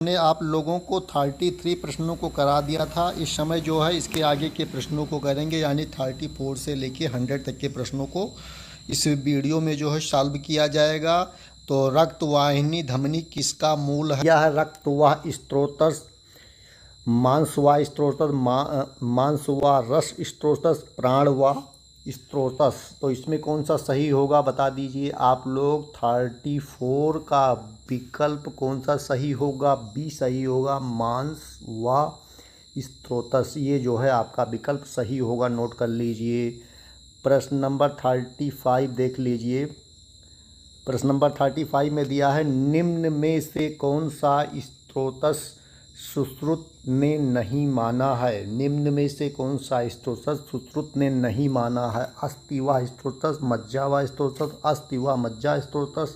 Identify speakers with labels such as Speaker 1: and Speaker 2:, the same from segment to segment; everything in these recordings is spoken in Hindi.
Speaker 1: ने आप लोगों को 33 प्रश्नों को करा दिया था। इस समय जो है इसके आगे के प्रश्नों को करेंगे, यानी 34 से लेके 100 तक के प्रश्नों को इस वीडियो में जो है सॉल्व किया जाएगा। तो रक्तवाहिनी धमनी किसका मूल है? यह है रक्तवाह स्त्रोतस, मांसवाह स्त्रोतस, मांसवाह रस स्त्रोतस, प्राणवाह स्त्रोतस। तो इसमें कौन सा सही होगा बता दीजिए आप लोग। 34 का विकल्प कौन सा सही होगा? बी सही होगा, मांसवाह स्त्रोतस। ये जो है आपका विकल्प सही होगा, नोट कर लीजिए। प्रश्न नंबर 35 देख लीजिए। प्रश्न नंबर 35 में दिया है, निम्न में से कौन सा स्त्रोतस सुश्रुत ने नहीं माना है? निम्न में से कौन सा स्त्रोतस सुश्रुत ने नहीं माना है? अस्थिवाह स्त्रोतस, मज्जावाह स्त्रोतस, अस्थिवाह मज्जा स्त्रोतस,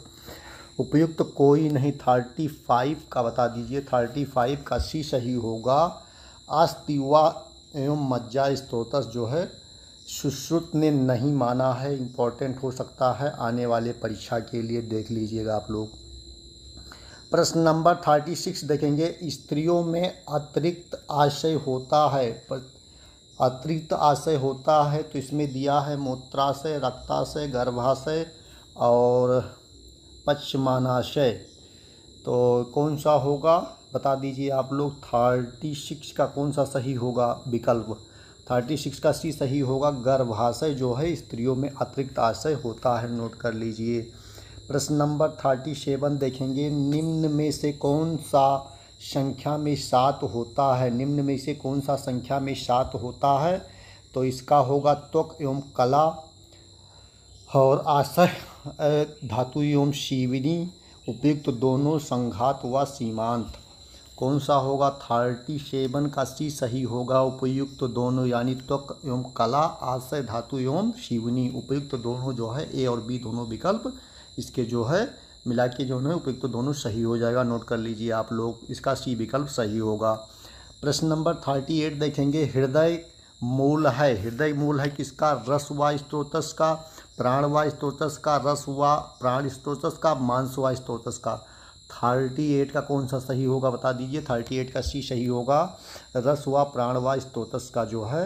Speaker 1: उपयुक्त कोई नहीं। 35 का बता दीजिए। 35 का सी सही होगा, अस्थिवाह एवं मज्जा स्त्रोतस जो है सुश्रुत ने नहीं माना है। इम्पोर्टेंट हो सकता है आने वाले परीक्षा के लिए, देख लीजिएगा आप लोग। प्रश्न नंबर 36 देखेंगे, स्त्रियों में अतिरिक्त आशय होता है। अतिरिक्त आशय होता है तो इसमें दिया है मूत्राशय, रक्ताशय, गर्भाशय और पश्चमानाशय। तो कौन सा होगा बता दीजिए आप लोग। 36 का कौन सा सही होगा विकल्प? 36 का सी सही होगा, गर्भाशय जो है स्त्रियों में अतिरिक्त आशय होता है, नोट कर लीजिए। प्रश्न नंबर 37 देखेंगे, निम्न में से कौन सा संख्या में 7 होता है? निम्न में से कौन सा संख्या में 7 होता है? तो इसका होगा त्वक एवं कला और आशय धातु एवं शिवनी, उपयुक्त दोनों संघात व सीमांत। कौन सा होगा? 37 का सी सही होगा, उपयुक्त दोनों, यानी त्वक एवं कला, आशय धातु एवं शिवनी, उपयुक्त दोनों जो है ए और बी दोनों विकल्प इसके जो है मिला के जो है उपयुक्त दोनों सही हो जाएगा, नोट कर लीजिए आप लोग। इसका सी विकल्प सही होगा। प्रश्न नंबर 38 देखेंगे, हृदय मूल है। हृदय मूल है किसका? रसवाह स्त्रोतस का, प्राणवाह स्त्रोतस का, रसवाह प्राण स्त्रोतस का, मांसवाह स्त्रोतस का। 38 का कौन सा सही होगा बता दीजिए। 38 का सी सही होगा, रसवाह प्राणवाह स्त्रोतस का जो है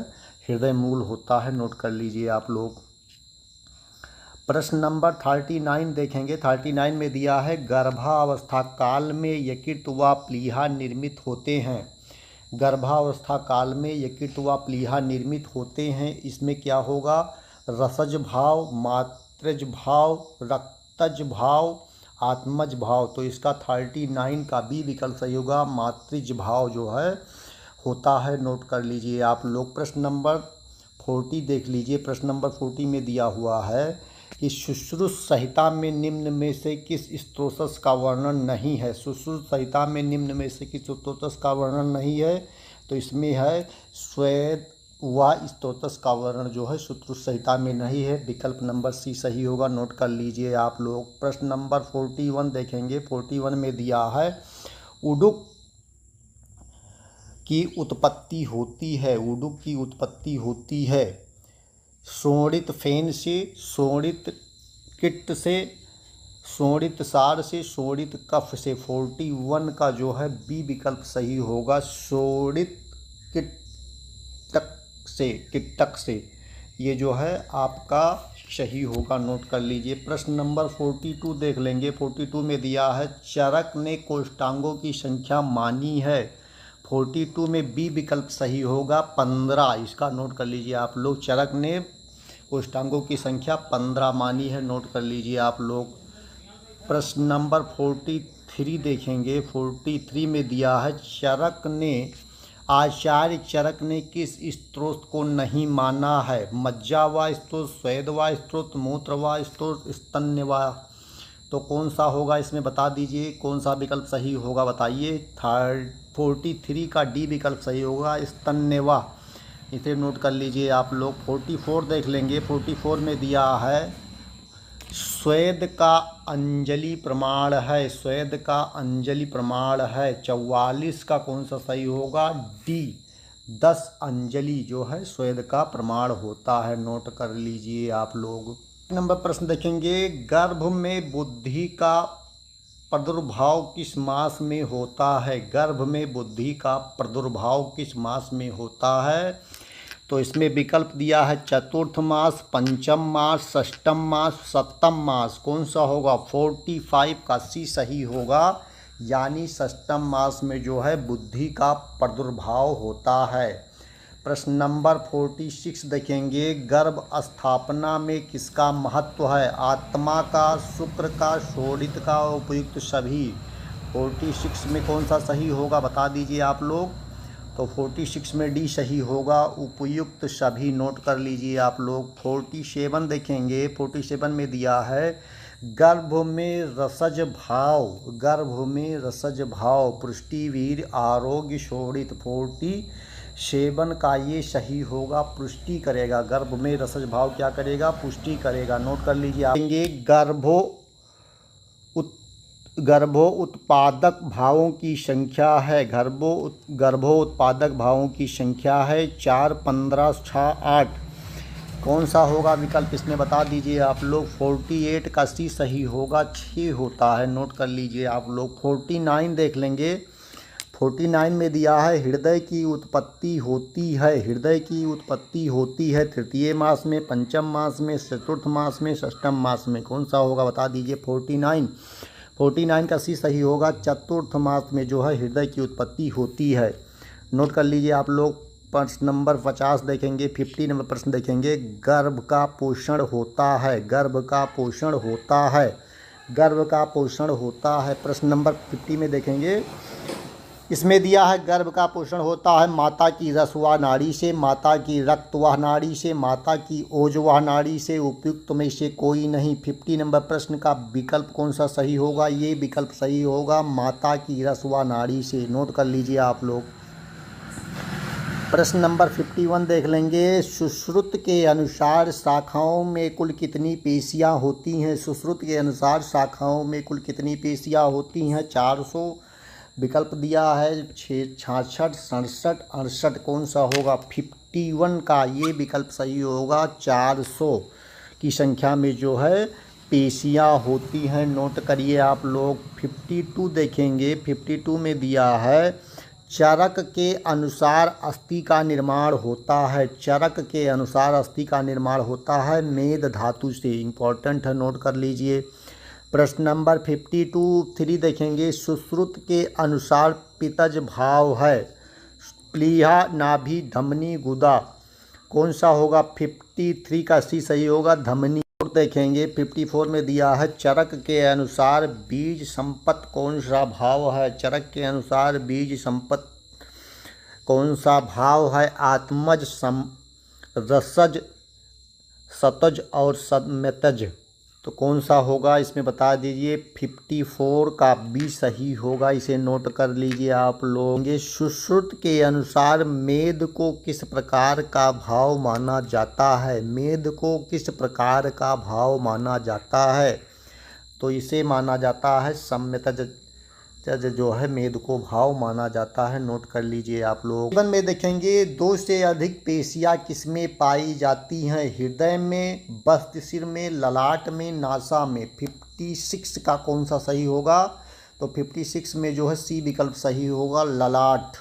Speaker 1: हृदय मूल होता है, नोट कर लीजिए आप लोग। प्रश्न नंबर 39 देखेंगे। 39 में दिया है, गर्भावस्था काल में यकृत व प्लीहा निर्मित होते हैं। गर्भावस्था काल में यकृत व प्लीहा निर्मित होते हैं। इसमें क्या होगा? रसज भाव, मात्रज भाव, रक्तज भाव, आत्मज भाव। तो इसका 39 का बी विकल्प सही होगा, मातृज भाव जो है होता है, नोट कर लीजिए आप लोग। प्रश्न नंबर 40 देख लीजिए। प्रश्न नंबर 40 में दिया हुआ है कि सुश्रुत संहिता में निम्न में से किस स्त्रोतस का वर्णन नहीं है? सुश्रुत संहिता में निम्न में से किस स्त्रोतस का वर्णन नहीं है? तो इसमें है स्वेद व स्त्रोतस का वर्णन जो है सुश्रुत संहिता में नहीं है, विकल्प नंबर सी सही होगा, नोट कर लीजिए आप लोग। प्रश्न नंबर 41 देखेंगे। 41 में दिया है, उडुक की उत्पत्ति होती है। उडुक की उत्पत्ति होती है शोणित फेन से, शोणित किट से, शोणित सार से, शोणित कफ से। 41 का जो है बी विकल्प सही होगा, शोणित कीटक से, कीटक से। ये जो है आपका सही होगा, नोट कर लीजिए। प्रश्न नंबर 42 देख लेंगे। 42 में दिया है, चरक ने कोष्ठांगों की संख्या मानी है। 42 में बी विकल्प सही होगा, 15। इसका नोट कर लीजिए आप लोग। चरक ने कोष्ठांगों की संख्या 15 मानी है, नोट कर लीजिए आप लोग। प्रश्न नंबर 43 देखेंगे। 43 में दिया है, चरक ने, आचार्य चरक ने किस स्त्रोत को नहीं माना है? मज्जावाह स्त्रोत, स्वेदवाह स्त्रोत, मूत्रवाह स्त्रोत, स्तन्यवाह। तो कौन सा होगा इसमें बता दीजिए, कौन सा विकल्प सही होगा बताइए। 43 का डी विकल्प सही होगा, स्तन्यवाह। इसे नोट कर लीजिए आप लोग। 44 देख लेंगे। 44 में दिया है, स्वेद का अंजलि प्रमाण है। स्वेद का अंजलि प्रमाण है। 44 का कौन सा सही होगा? डी, 10 अंजलि जो है स्वेद का प्रमाण होता है, नोट कर लीजिए आप लोग। नंबर प्रश्न देखेंगे, गर्भ में बुद्धि का प्रादुर्भाव किस मास में होता है? गर्भ में बुद्धि का प्रादुर्भाव किस मास में होता है? तो इसमें विकल्प दिया है चतुर्थ मास, पंचम मास, षष्ठम मास, सप्तम मास। कौन सा होगा? 45 का सी सही होगा, यानी षष्ठम मास में जो है बुद्धि का प्रादुर्भाव होता है। प्रश्न नंबर 46 देखेंगे, गर्भ स्थापना में किसका महत्व है? आत्मा का, शुक्र का, शोणित का, उपयुक्त सभी। 46 में कौन सा सही होगा बता दीजिए आप लोग। तो 46 में डी सही होगा, उपयुक्त सभी। नोट कर लीजिए आप लोग। 47 देखेंगे, 47 में दिया है गर्भ में रसज भाव, गर्भ में रसज भाव, पुष्टि, वीर, आरोग्य, शोणित। 47 का ये सही होगा, पुष्टि करेगा। गर्भ में रसज भाव क्या करेगा? पुष्टि करेगा। नोट कर लीजिए आप। गर्भोत्पादक भावों की संख्या है, गर्भोत्पादक भावों की संख्या है 4, 15, 6, 8। कौन सा होगा विकल्प इसमें बता दीजिए आप लोग। 48 का सी सही होगा, 6 होता है। नोट कर लीजिए आप लोग। 49 देख लेंगे। 49 में दिया है हृदय की उत्पत्ति होती है, हृदय की उत्पत्ति होती है तृतीय मास में, पंचम मास में, चतुर्थ मास में, षष्ठम मास में। कौन सा होगा बता दीजिए। 49 का सी सही होगा, चतुर्थ मास में जो है हृदय की उत्पत्ति होती है। नोट कर लीजिए आप लोग। प्रश्न नंबर 50 देखेंगे, 50 नंबर प्रश्न देखेंगे, गर्भ का पोषण होता है, गर्भ का पोषण होता है, गर्भ का पोषण होता है। प्रश्न नंबर 50 में देखेंगे, इसमें दिया है गर्भ का पोषण होता है माता की रसवाह नाड़ी से, माता की रक्तवाह नाड़ी से, माता की ओजवाह नाड़ी से, उपयुक्त में से कोई नहीं। 50 नंबर प्रश्न का विकल्प कौन सा सही होगा? ये विकल्प सही होगा, माता की रसवाह नाड़ी से। नोट कर लीजिए आप लोग। प्रश्न नंबर 51 देख लेंगे, सुश्रुत के अनुसार शाखाओं में कुल कितनी पेशियां होती हैं? सुश्रुत के अनुसार शाखाओं में कुल कितनी पेशियां होती हैं? 400। विकल्प दिया है 66, 67, 68। कौन सा होगा? 51 का ये विकल्प सही होगा, 400 की संख्या में जो है पेशियां होती हैं। नोट करिए आप लोग। 52 देखेंगे, 52 में दिया है चरक के अनुसार अस्थि का निर्माण होता है, चरक के अनुसार अस्थि का निर्माण होता है मेद धातु से। इंपॉर्टेंट है, नोट कर लीजिए। प्रश्न नंबर 52 देखेंगे, सुश्रुत के अनुसार पित्तज भाव है, प्लीहा, नाभि, धमनी, गुदा। कौन सा होगा? 53 का सी सही होगा, धमनी। देखेंगे 54 में दिया है चरक के अनुसार बीज संपत्ति कौन सा भाव है? चरक के अनुसार बीज संपत्ति कौन सा भाव है? आत्मज, रसज, सतज और सदमेतज। तो कौन सा होगा इसमें बता दीजिए। 54 का बी सही होगा, इसे नोट कर लीजिए आप लोग। सुश्रुत के अनुसार मेद को किस प्रकार का भाव माना जाता है? मेद को किस प्रकार का भाव माना जाता है? तो इसे माना जाता है सम्यतज, जो है मेद को भाव माना जाता है। नोट कर लीजिए आप लोग। जीवन में देखेंगे 2 से अधिक पेशियां किसमें पाई जाती हैं? हृदय में, बस्तिशिर में, ललाट में, नासा में। 56 का कौन सा सही होगा? तो 56 में जो है सी विकल्प सही होगा, ललाट।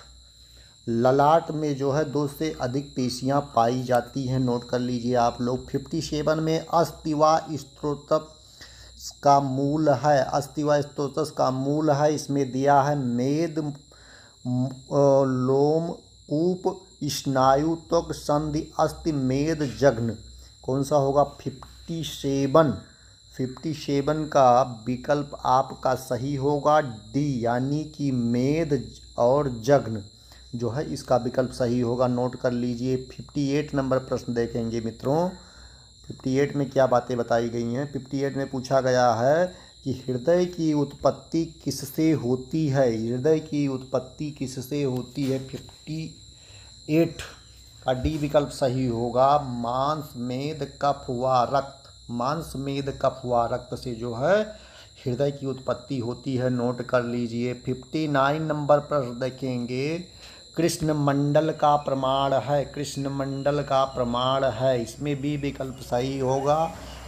Speaker 1: ललाट में जो है 2 से अधिक पेशियां पाई जाती हैं। नोट कर लीजिए आप लोग। 57 में अस्तिवा स्त्रोत का मूल है, अस्तिवा स्त्रोतस का मूल है। इसमें दिया है मेद, लोम, कूप, स्नायु, त्वक, संधि, अस्थि, मेद, जघ्न। कौन सा होगा? 57 का विकल्प आपका सही होगा, डी, यानी कि मेद और जघ्न जो है इसका विकल्प सही होगा। नोट कर लीजिए। 58 नंबर प्रश्न देखेंगे मित्रों। 58 में क्या बातें बताई गई हैं? 58 में पूछा गया है कि हृदय की उत्पत्ति किससे होती है? हृदय की उत्पत्ति किससे होती है? 58 का डी विकल्प सही होगा, मांस, मेद, कफ व रक्त। मांस, मेद, कफ व रक्त से जो है हृदय की उत्पत्ति होती है। नोट कर लीजिए। 59 नंबर प्रश्न देखेंगे, कृष्ण मंडल का प्रमाण है, कृष्ण मंडल का प्रमाण है। इसमें भी विकल्प सही होगा,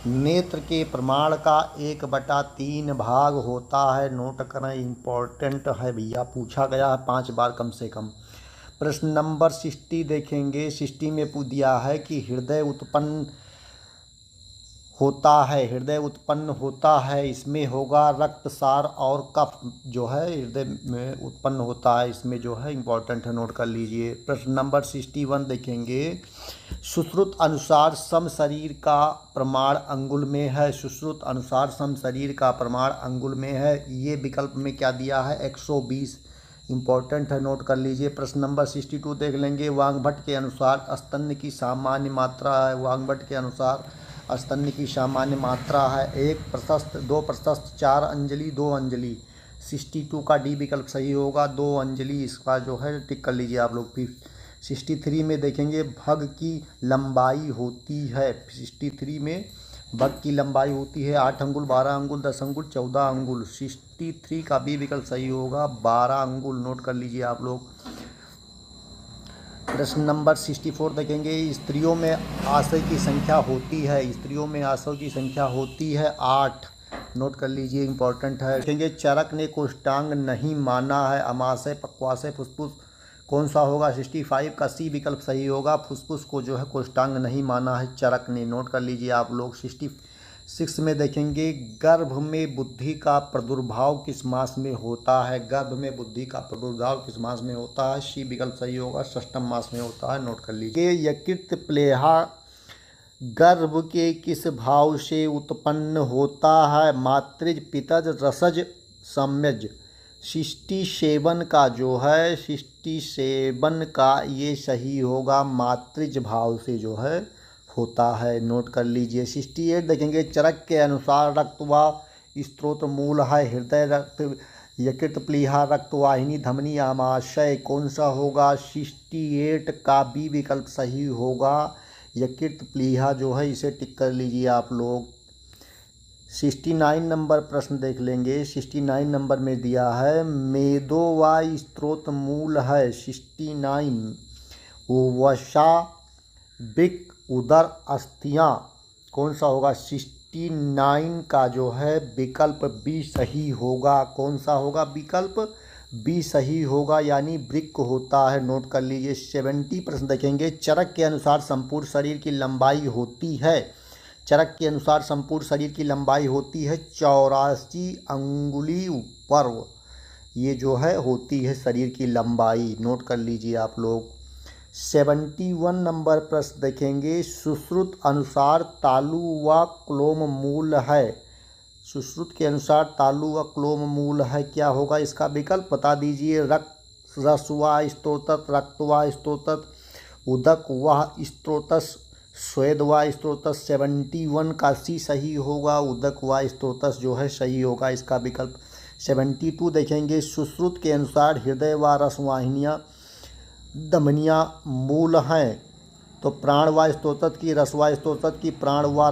Speaker 1: नेत्र के प्रमाण का 1/3 भाग होता है। नोट करें, इम्पोर्टेंट है भैया, पूछा गया है 5 बार कम से कम। प्रश्न नंबर 60 देखेंगे। 60 में पूछ दिया है कि हृदय उत्पन्न होता है, इसमें होगा रक्तसार और कफ जो है हृदय में उत्पन्न होता है, इसमें जो है इम्पोर्टेंट है, नोट कर लीजिए। प्रश्न नंबर 61 देखेंगे। सुश्रुत अनुसार सम शरीर का प्रमाण अंगुल में है। सुश्रुत अनुसार सम शरीर का प्रमाण अंगुल में है, ये विकल्प में क्या दिया है? 120 इम्पोर्टेंट है, नोट कर लीजिए। प्रश्न नंबर 62 देख लेंगे। वाग्भट के अनुसार स्तन्य की सामान्य मात्रा है। वाग्भट के अनुसार स्तन्य की सामान्य मात्रा है 1 प्रशस्त, 2 प्रशस्त, 4 अंजलि, 2 अंजलि। 62 का डी विकल्प सही होगा, 2 अंजलि, इसका जो है टिक कर लीजिए आप लोग। फिर 63 में देखेंगे। भग की लंबाई होती है। 63 में भग की लंबाई होती है 8 अंगुल, 12 अंगुल, 10 अंगुल, 14 अंगुल। 63 का बी विकल्प सही होगा, 12 अंगुल, नोट कर लीजिए आप लोग। प्रश्न नंबर 64 देखेंगे। स्त्रियों में आशय की संख्या होती है। स्त्रियों में आशय की संख्या होती है 8, नोट कर लीजिए, इंपॉर्टेंट है। देखेंगे। चरक ने कोष्टांग नहीं माना है। अमाशय, पक्वाशय, फुसफुस कौन सा होगा? 65 का सी विकल्प सही होगा। फुसफुस को जो है कोष्टांग नहीं माना है चरक ने, नोट कर लीजिए आप लोग। 66 में देखेंगे। गर्भ में बुद्धि का प्रादुर्भाव किस मास में होता है? गर्भ में बुद्धि का प्रादुर्भाव किस मास में होता है? सी विकल्प सही होगा, षष्ठम मास में होता है, नोट कर लीजिए। यकृत प्लेहा गर्भ के किस भाव से उत्पन्न होता है? मातृज, पितज, रसज, सम्यज। 67 का जो है 67 का ये सही होगा, मातृज भाव से जो है होता है, नोट कर लीजिए। 68 देखेंगे। चरक के अनुसार रक्त व स्त्रोत मूल है। हृदय, रक्त, यकृत, प्लीहा, रक्तवाहिनी, धमनी, आमाशय कौन सा होगा? 68 का बी विकल्प सही होगा, यकृत, प्लीहा जो है इसे टिक कर लीजिए आप लोग। 69 नंबर प्रश्न देख लेंगे। 69 नंबर में दिया है मेदो व स्त्रोत मूल है। 69 वसा, बिक, उदर, अस्थियां कौन सा होगा? 69 का जो है विकल्प बी सही होगा। कौन सा होगा? विकल्प बी सही होगा, यानी वृक्क होता है, नोट कर लीजिए। 70 प्रश्न देखेंगे। चरक के अनुसार संपूर्ण शरीर की लंबाई होती है। चरक के अनुसार संपूर्ण शरीर की लंबाई होती है 84 अंगुली वर्ग, ये जो है होती है शरीर की लंबाई, नोट कर लीजिए आप लोग। 71 नंबर प्रश्न देखेंगे। सुश्रुत अनुसार तालु व क्लोम मूल है। सुश्रुत के अनुसार तालु व क्लोम मूल है, क्या होगा इसका विकल्प? बता दीजिए। रक्त, रस व स्तोतत, रक्त व स्तोतत, उदक व स्तोतस, स्वेद व स्तोतस। 71 का सी सही होगा, उदक व स्तोतस जो है सही होगा इसका विकल्प। 72 देखेंगे। सुश्रुत के अनुसार हृदय व रसवाहिनियाँ, धमनियाँ मूल हैं, तो प्राण व स्तोतत की, रस व स्तोतत की, प्राण व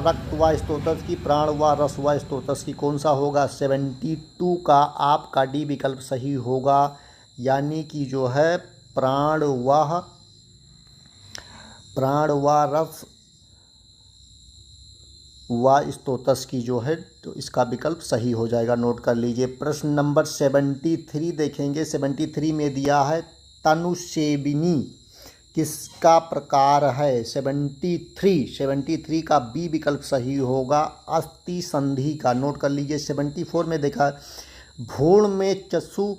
Speaker 1: रक्त व स्तोतत की, प्राण व रस व स्तोतस की कौन सा होगा? 72 का आपका डी विकल्प सही होगा, यानी कि जो है प्राण व रस व स्तोतस की जो है, तो इसका विकल्प सही हो जाएगा, नोट कर लीजिए। प्रश्न नंबर 73 देखेंगे। 73 में दिया है तनुसेविनी किसका प्रकार है? 73 का बी विकल्प सही होगा, अस्थि संधि का, नोट कर लीजिए। 74 में देखा भ्रूण में चक्षु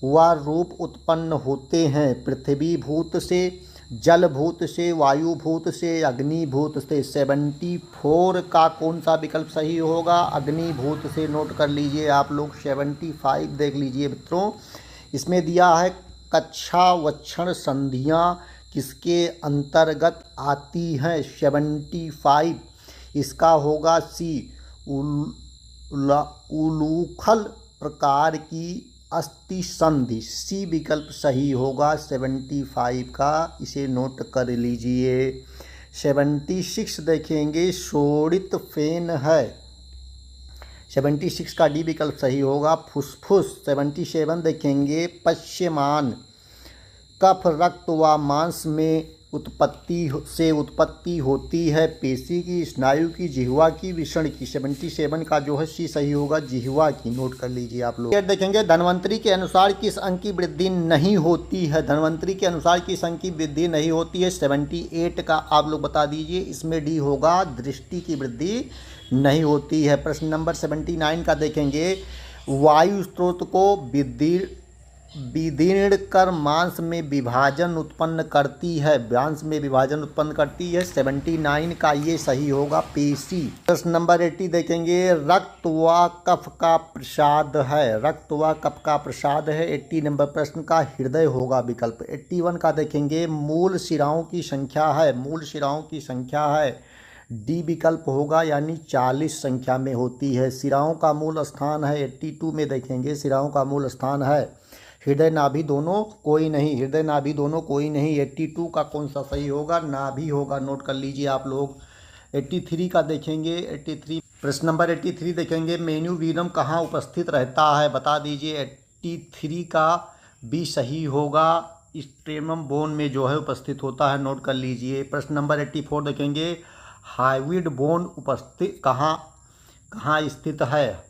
Speaker 1: व रूप उत्पन्न होते हैं पृथ्वी भूत से, जल भूत से, वायु भूत से, अग्नि भूत से। 74 का कौन सा विकल्प सही होगा? अग्नि भूत से, नोट कर लीजिए आप लोग। 75 देख लीजिए मित्रों। इसमें दिया है कच्छा वक्षण संधियाँ किसके अंतर्गत आती हैं? 75 इसका होगा सी, उलूखल प्रकार की अस्थि संधि, सी विकल्प सही होगा 75 का, इसे नोट कर लीजिए। 76 देखेंगे। शोणित फेन है। 76 का डी विकल्प सही होगा, फुसफुस। 77 देखेंगे। पश्यमान कफ, रक्त व मांस में से उत्पत्ति होती है पेशी की, स्नायु की, जिह्वा की, वृषण की। 77 का जो है सी सही होगा, जिह्वा की। नोट कर लीजिए आप लोग। देखेंगे धन्वंतरी के अनुसार किस अंक की वृद्धि नहीं होती है। धन्वंतरी के अनुसार किस अंक की वृद्धि नहीं होती है। 78 का आप लोग बता दीजिए। इसमें डी होगा, दृष्टि की वृद्धि नहीं होती है। प्रश्न नंबर 79 का देखेंगे, वायु स्रोत को विदीर्ण कर मांस में विभाजन उत्पन्न करती है। मांस में विभाजन उत्पन्न करती है। 79 का ये सही होगा, पेशी। प्रश्न नंबर 80 देखेंगे, रक्त व कफ का प्रसाद है। रक्त व कफ का प्रसाद है। 80 नंबर प्रश्न का हृदय होगा विकल्प। 81 का देखेंगे, मूल शिराओं की संख्या है। मूल शिराओं की संख्या है, डी विकल्प होगा, यानी 40 संख्या में होती है। शिराओं का मूल स्थान है। 82 में देखेंगे, शिराओं का मूल स्थान है हृदय नाभि दोनों कोई नहीं। हृदय नाभि दोनों कोई नहीं। 82 का कौन सा सही होगा, नाभि होगा। नोट कर लीजिए आप लोग। 83 का देखेंगे, 83 प्रश्न नंबर 83 देखेंगे, मेन्यू वीरम कहाँ उपस्थित रहता है, बता दीजिए। 83 का भी सही होगा, स्ट्रेनम बोन में जो है उपस्थित होता है। नोट कर लीजिए। प्रश्न नंबर 84 देखेंगे, हाइविड बोन उपस्थित कहाँ स्थित है,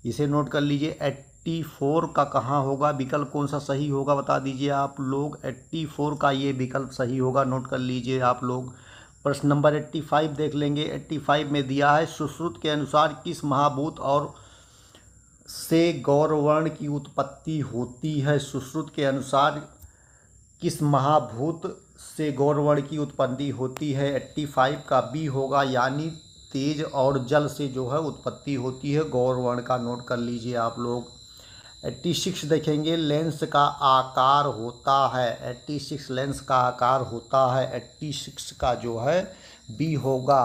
Speaker 1: इसे नोट कर लीजिए। 84 का कहाँ होगा, विकल्प कौन सा सही होगा, बता दीजिए आप लोग। 84 का ये विकल्प सही होगा। नोट कर लीजिए आप लोग। प्रश्न नंबर 85 देख लेंगे। 85 में दिया है, सुश्रुत के अनुसार किस महाभूत और से गौरवर्ण की उत्पत्ति होती है। सुश्रुत के अनुसार किस महाभूत से गौरवर्ण की उत्पत्ति होती है। 85 का बी होगा, यानी तेज और जल से जो है उत्पत्ति होती है गौरवर्ण का। नोट कर लीजिए आप लोग। 86 देखेंगे, लेंस का आकार होता है। 86 लेंस का आकार होता है। 86 का जो है बी होगा,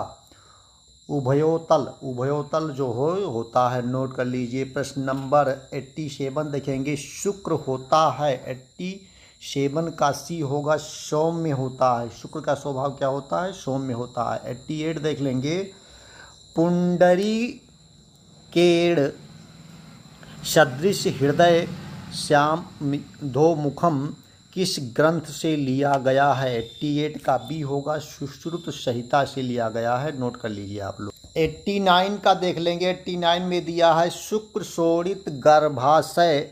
Speaker 1: उभयोतल जो होता है। नोट कर लीजिए। प्रश्न नंबर 87 देखेंगे, शुक्र होता है। 87 का सी होगा, सौम्य होता है। शुक्र का स्वभाव क्या होता है, सौम्य होता है। 88 देख लेंगे, पुंडरीकेण सदृश हृदय श्याम धो मुखम किस ग्रंथ से लिया गया है। 88 का बी होगा, सुश्रुत संहिता से लिया गया है। नोट कर लीजिए आप लोग। 89 का देख लेंगे। 89 में दिया है, शुक्र शोणित गर्भाशय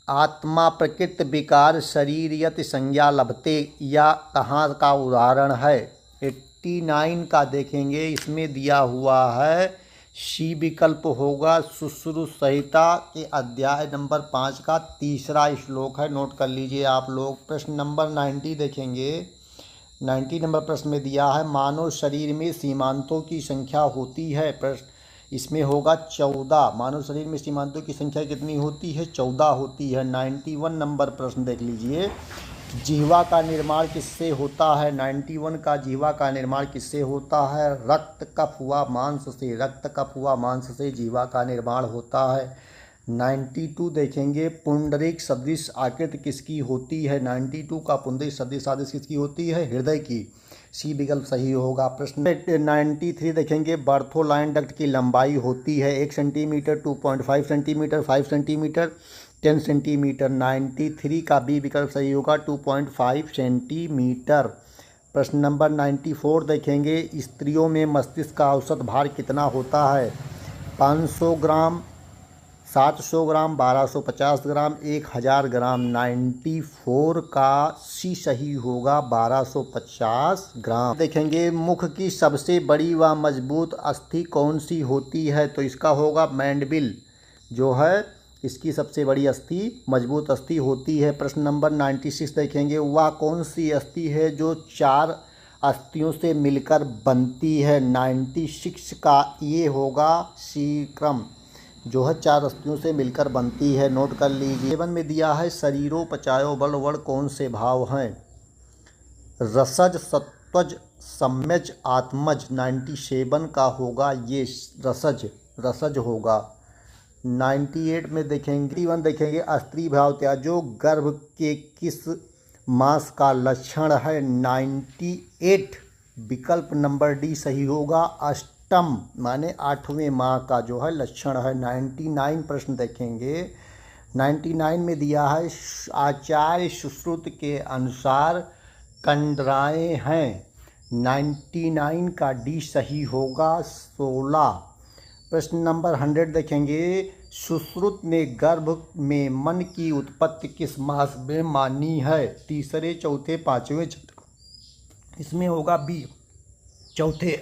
Speaker 1: आत्मा प्रकृत विकार शरीर यत संज्ञा लभते, या कहाँ का उदाहरण है। 89 का देखेंगे, इसमें दिया हुआ है, सी विकल्प होगा, सुश्रुत संहिता के अध्याय नंबर 5 का तीसरा श्लोक है। नोट कर लीजिए आप लोग। प्रश्न नंबर 90 देखेंगे। 90 नंबर प्रश्न में दिया है, मानव शरीर में सीमांतों की संख्या होती है। प्रश्न इसमें होगा 14। मानव शरीर में सीमांतों की संख्या कितनी होती है, 14 होती है। 91 नंबर प्रश्न देख लीजिए, जिह्वा का निर्माण किससे होता है। 91 का जिह्वा का निर्माण किससे होता है, रक्त कफ व मांस से। रक्त कफ व मांस से जिह्वा का निर्माण होता है। 92 देखेंगे, पुंडरीक सदृश आकृति किसकी होती है। 92 का पुंडरीक सदृश आकृति किसकी होती है, हृदय की। सी विकल्प सही होगा। प्रश्न 93 देखेंगे, बर्थोलाइन डक्ट की लंबाई होती है 1 सेंटीमीटर, 2.5 सेंटीमीटर, 5 सेंटीमीटर, 10 सेंटीमीटर। 93 का बी विकल्प सही होगा, 2.5 सेंटीमीटर। प्रश्न नंबर 94 देखेंगे, स्त्रियों में मस्तिष्क का औसत भार कितना होता है। 500 ग्राम, 700 ग्राम, 1250 ग्राम, 1000 ग्राम। 94 का सी सही होगा, 1250 ग्राम। देखेंगे, मुख की सबसे बड़ी व मजबूत अस्थि कौन सी होती है, तो इसका होगा मैंडबिल जो है, इसकी सबसे बड़ी अस्थि मजबूत अस्थि होती है। प्रश्न नंबर 96 देखेंगे, वह कौन सी अस्थि है जो 4 अस्थियों से मिलकर बनती है। 96 का ये होगा, शीक्रम जो है 4 अस्थियों से मिलकर बनती है। नोट कर लीजिए। 7 में दिया है, शरीरोपचायो बल वर्ण कौन से भाव हैं। रसज, सत्वज, सम्यज, आत्मज। 97 का होगा ये रसज होगा। 98 में देखेंगे, 1 देखेंगे, स्त्री भाव त्याजो गर्भ के किस मास का लक्षण है। 98 विकल्प नंबर डी सही होगा, अष्टम माने 8वें माह का जो है लक्षण है। 99 प्रश्न देखेंगे, 99 में दिया है आचार्य सुश्रुत के अनुसार कंडराएँ हैं। 99 का डी सही होगा 16। प्रश्न नंबर 100 देखेंगे। सुश्रुत ने गर्भ में मन की उत्पत्ति किस मास में मानी है? तीसरे, चौथे, पांचवें, छठे। इसमें होगा बी, चौथे।